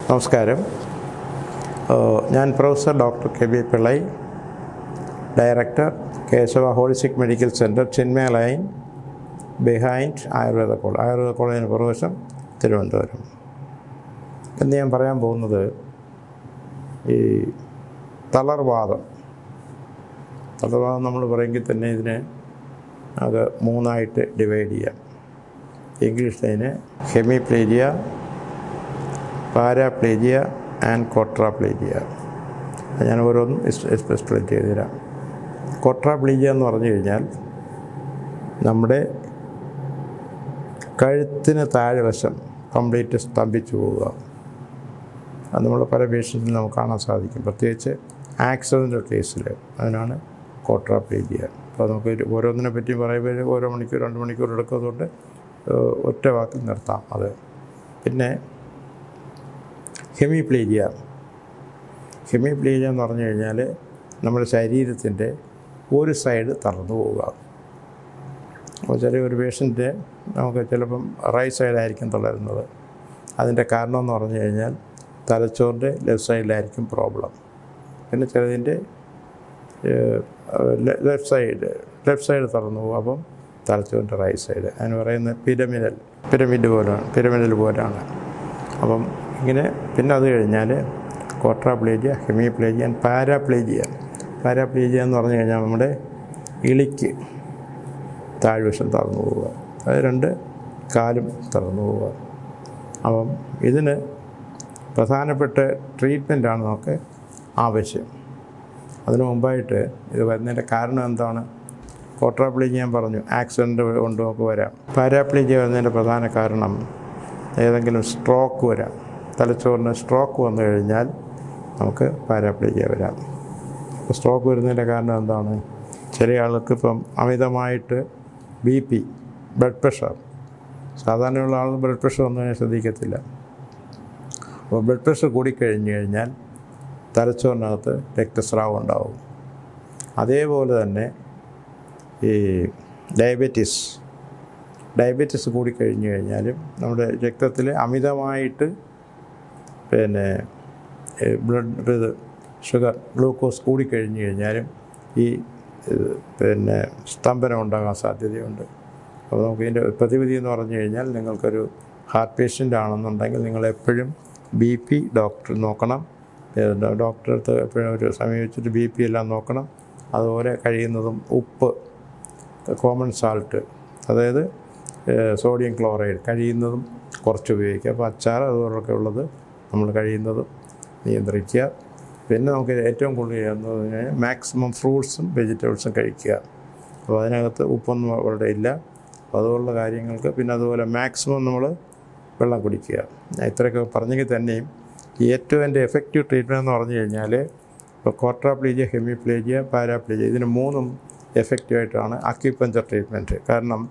നമസ്കാരം. ഞാൻ professor doctor KB. Pillai, director, Keshava holistic medical centre, Chinmaya lane behind Ayurveda കോളേജിന് പുറകുവശം, തിരുവനന്തപുരം. എന്ന് ഞാൻ പറയാൻ പോകുന്നത് ഈ തളർവാദം നമ്മൾ പറയുമെങ്കിൽ തന്നെ ഇതിനെ അത് മൂന്നായിട്ട് ഡിവൈഡ് ചെയ്യാം. ഇംഗ്ലീഷിൽ അതിന് ഹെമിപ്ലേജിയ, പാരാപ്ലേജിയ ആൻഡ് ക്വാഡ്രാപ്ലേജിയ. ഞാൻ ഓരോന്നും എക്സ്പ്ലെയിൻ ചെയ്ത് തരാം. ക്വാഡ്രാപ്ലേജിയ എന്ന് പറഞ്ഞു കഴിഞ്ഞാൽ നമ്മുടെ കഴുത്തിന് താഴെ വശം കംപ്ലീറ്റ് സ്തംഭിച്ചു പോവുക. അത് നമ്മൾ പല പേഷ്യൻറ്റിലും നമുക്ക് കാണാൻ സാധിക്കും, പ്രത്യേകിച്ച് ആക്സിഡൻ്റൽ കേസിൽ. അതിനാണ് ക്വാഡ്രാപ്ലേജിയ. അപ്പോൾ നമുക്ക് ഓരോന്നിനെ പറ്റി പറയുമ്പോൾ ഓരോ മണിക്കൂർ 2 മണിക്കൂർ എടുക്കുന്നതുകൊണ്ട് ഒറ്റ വാക്കിൽ നിർത്താം അത്. പിന്നെ ഹെമിപ്ലേജിയ എന്ന് പറഞ്ഞു കഴിഞ്ഞാൽ നമ്മുടെ ശരീരത്തിൻ്റെ ഒരു സൈഡ് തളർന്നു പോവുക. അപ്പോൾ ഒരു പേഷ്യൻ്റ് നമുക്ക് ചിലപ്പം റൈറ്റ് സൈഡായിരിക്കും തളരുന്നത്. അതിൻ്റെ കാരണം എന്ന് പറഞ്ഞു കഴിഞ്ഞാൽ തലച്ചോറിൻ്റെ ലെഫ്റ്റ് സൈഡിലായിരിക്കും പ്രോബ്ലം. പിന്നെ ചിലതിൻ്റെ ലെഫ്റ്റ് സൈഡ് തളർന്നു പോകും, അപ്പം തലച്ചോറിൻ്റെ റൈറ്റ് സൈഡ്. അതിന് പറയുന്നത് പിരമിഡൽ പോലെയാണ്. അപ്പം ഇങ്ങനെ. പിന്നെ അത് കഴിഞ്ഞാൽ ക്വാഡ്രാപ്ലേജിയ, ഹെമിപ്ലേജിയ ആൻഡ് പാരാപ്ലേജിയ എന്ന് പറഞ്ഞു കഴിഞ്ഞാൽ നമ്മുടെ ഇളിക്ക് താഴ്വശം തളർന്നു പോവുക, അത് 2 കാലും തളർന്നു പോവുക. അപ്പം ഇതിന് പ്രധാനപ്പെട്ട ട്രീറ്റ്മെൻറ്റാണ് നമുക്ക് ആവശ്യം. അതിനു മുമ്പായിട്ട് ഇത് വരുന്നതിൻ്റെ കാരണം എന്താണ്? ക്വാഡ്രാപ്ലേജിയ ഞാൻ പറഞ്ഞു, ആക്സിഡൻറ്റ് കൊണ്ട് നമുക്ക് വരാം. പാരാപ്ലേജിയ വരുന്നതിൻ്റെ പ്രധാന കാരണം ഏതെങ്കിലും സ്ട്രോക്ക് വരാം. തലച്ചോറിന് സ്ട്രോക്ക് വന്നു കഴിഞ്ഞാൽ നമുക്ക് പാരാപ്ലേജിയ വരാം. അപ്പോൾ സ്ട്രോക്ക് വരുന്നതിൻ്റെ കാരണം എന്താണ്? ചില ആൾക്ക് ഇപ്പം അമിതമായിട്ട് BP, ബ്ലഡ് പ്രഷർ. സാധാരണയുള്ള ആൾ ബ്ലഡ് പ്രഷർ ഒന്നും തന്നെ ശ്രദ്ധിക്കത്തില്ല. അപ്പോൾ ബ്ലഡ് പ്രഷർ കൂടിക്കഴിഞ്ഞ് കഴിഞ്ഞാൽ തലച്ചോറിനകത്ത് രക്തസ്രാവം ഉണ്ടാവും. അതേപോലെ തന്നെ ഈ ഡയബറ്റീസ് കൂടിക്കഴിഞ്ഞ് കഴിഞ്ഞാലും നമ്മുടെ രക്തത്തിൽ അമിതമായിട്ട് ഗ്ലൂക്കോസ് കൂടിക്കഴിഞ്ഞ് കഴിഞ്ഞാലും ഈ സ്തംഭനം ഉണ്ടാകാൻ സാധ്യതയുണ്ട്. അപ്പോൾ നമുക്ക് ഇതിൻ്റെ പ്രതിവിധി എന്ന് പറഞ്ഞു കഴിഞ്ഞാൽ, നിങ്ങൾക്കൊരു ഹാർട്ട് പേഷ്യൻ്റ് ആണെന്നുണ്ടെങ്കിൽ നിങ്ങളെപ്പോഴും BP ഡോക്ടർ നോക്കണം. ഡോക്ടറെ അടുത്ത് എപ്പോഴും ഒരു സമീപിച്ചിട്ട് BP എല്ലാം നോക്കണം. അതുപോലെ കഴിയുന്നതും ഉപ്പ്, കോമൺ സാൾട്ട്, അതായത് സോഡിയം ക്ലോറൈഡ് കഴിയുന്നതും കുറച്ച് ഉപയോഗിക്കുക. അപ്പോൾ അച്ചാർ അതുപോലൊക്കെ ഉള്ളത് നമ്മൾ കഴിയുന്നതും നിയന്ത്രിക്കുക. പിന്നെ നമുക്ക് ഏറ്റവും കൂടുതൽ ചെയ്യുന്നതിന് മാക്സിമം ഫ്രൂട്ട്സും വെജിറ്റബിൾസും കഴിക്കുക. അപ്പോൾ അതിനകത്ത് ഉപ്പൊന്നും അവിടെ ഇല്ല. അപ്പോൾ അതുപോലുള്ള കാര്യങ്ങൾക്ക്. പിന്നെ അതുപോലെ മാക്സിമം നമ്മൾ വെള്ളം കുടിക്കുക. ഇത്രയൊക്കെ പറഞ്ഞെങ്കിൽ തന്നെയും ഏറ്റവും എൻ്റെ എഫക്റ്റീവ് ട്രീറ്റ്മെൻറ്റ് എന്ന് പറഞ്ഞു കഴിഞ്ഞാൽ, ഇപ്പോൾ ക്വാഡ്രാപ്ലേജിയ, ഹെമിപ്ലേജിയ, പാരാപ്ലേജിയ, ഇതിന് 3ഉം എഫക്റ്റീവായിട്ടാണ് അക്യുപഞ്ചർ ട്രീറ്റ്മെൻറ്റ്. കാരണം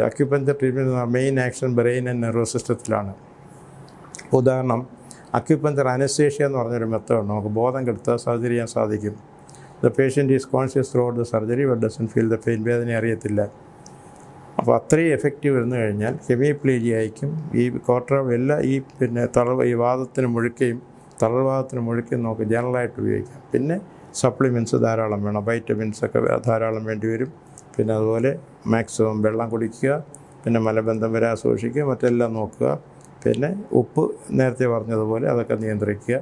acupuncture treatment main action brain and nervous സിസ്റ്റത്തിലാണ്. ഉദാഹരണം, അക്യുപഞ്ചർ അനസ്തേഷ്യ എന്ന് പറഞ്ഞൊരു മെത്തേഡ്. നമുക്ക് ബോധം കെടുത്താൽ സർജറി ചെയ്യാൻ സാധിക്കും. The patient is conscious through out the surgery but doesn't feel the pain. വേദന അറിയത്തില്ല. അപ്പോൾ അത്രയും എഫക്റ്റീവ് വരുന്നു കഴിഞ്ഞാൽ ഹെമിപ്ലേജിയയ്ക്കും ഈ ഈ വാദത്തിന് മുഴുക്കയും തളർവാദത്തിന് മുഴുക്കയും നമുക്ക് ജനറലായിട്ട് ഉപയോഗിക്കാം. പിന്നെ സപ്ലിമെൻറ്റ്സ് ധാരാളം വേണം, വൈറ്റമിൻസൊക്കെ ധാരാളം വേണ്ടി വരും. പിന്നെ അതുപോലെ മാക്സിമം വെള്ളം കുടിക്കുക, പിന്നെ മലബന്ധം വരാൻ സൂക്ഷിക്കുക, മറ്റെല്ലാം നോക്കുക. പിന്നെ ഉപ്പ് നേരത്തെ പറഞ്ഞതുപോലെ അതൊക്കെ നിയന്ത്രിക്കുക.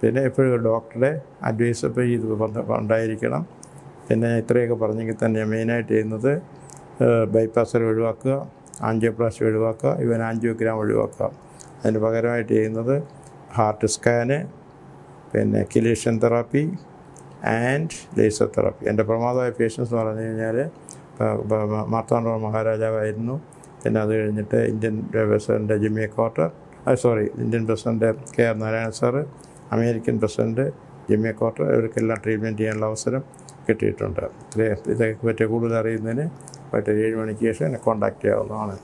പിന്നെ എപ്പോഴും ഡോക്ടറുടെ അഡ്വൈസ് ഇപ്പോൾ ഇത് ഉണ്ടായിരിക്കണം. പിന്നെ ഇത്രയൊക്കെ പറഞ്ഞെങ്കിൽ തന്നെ മെയിനായിട്ട് ചെയ്യുന്നത് ബൈപ്പാസ് ഒഴിവാക്കുക, ആൻജിയോപ്ലാസ്റ്റി ഒഴിവാക്കുക, ഈവൻ ആൻജിയോഗ്രാം ഒഴിവാക്കുക. അതിന് പകരമായിട്ട് ചെയ്യുന്നത് ഹാർട്ട് സ്കാന്, പിന്നെ chelation therapy and laser therapy. എൻ്റെ പ്രമാദമായ പേഷ്യൻസ് എന്ന് പറഞ്ഞു കഴിഞ്ഞാൽ മാർത്താണ്ഡവർമ്മ മഹാരാജാവായിരുന്നു. പിന്നെ അത് കഴിഞ്ഞിട്ട് Indian president Indian president KR Narayana sir, American president Jimmy Carter, ഇവർക്കെല്ലാം ട്രീറ്റ്മെൻറ്റ് ചെയ്യാനുള്ള അവസരം കിട്ടിയിട്ടുണ്ട്. ഇതേ പറ്റി കൂടുതൽ അറിയുന്നതിന് 7 മണിക്ക് ശേഷം എന്നെ കോൺടാക്റ്റ് ചെയ്യാവുന്നതാണ്.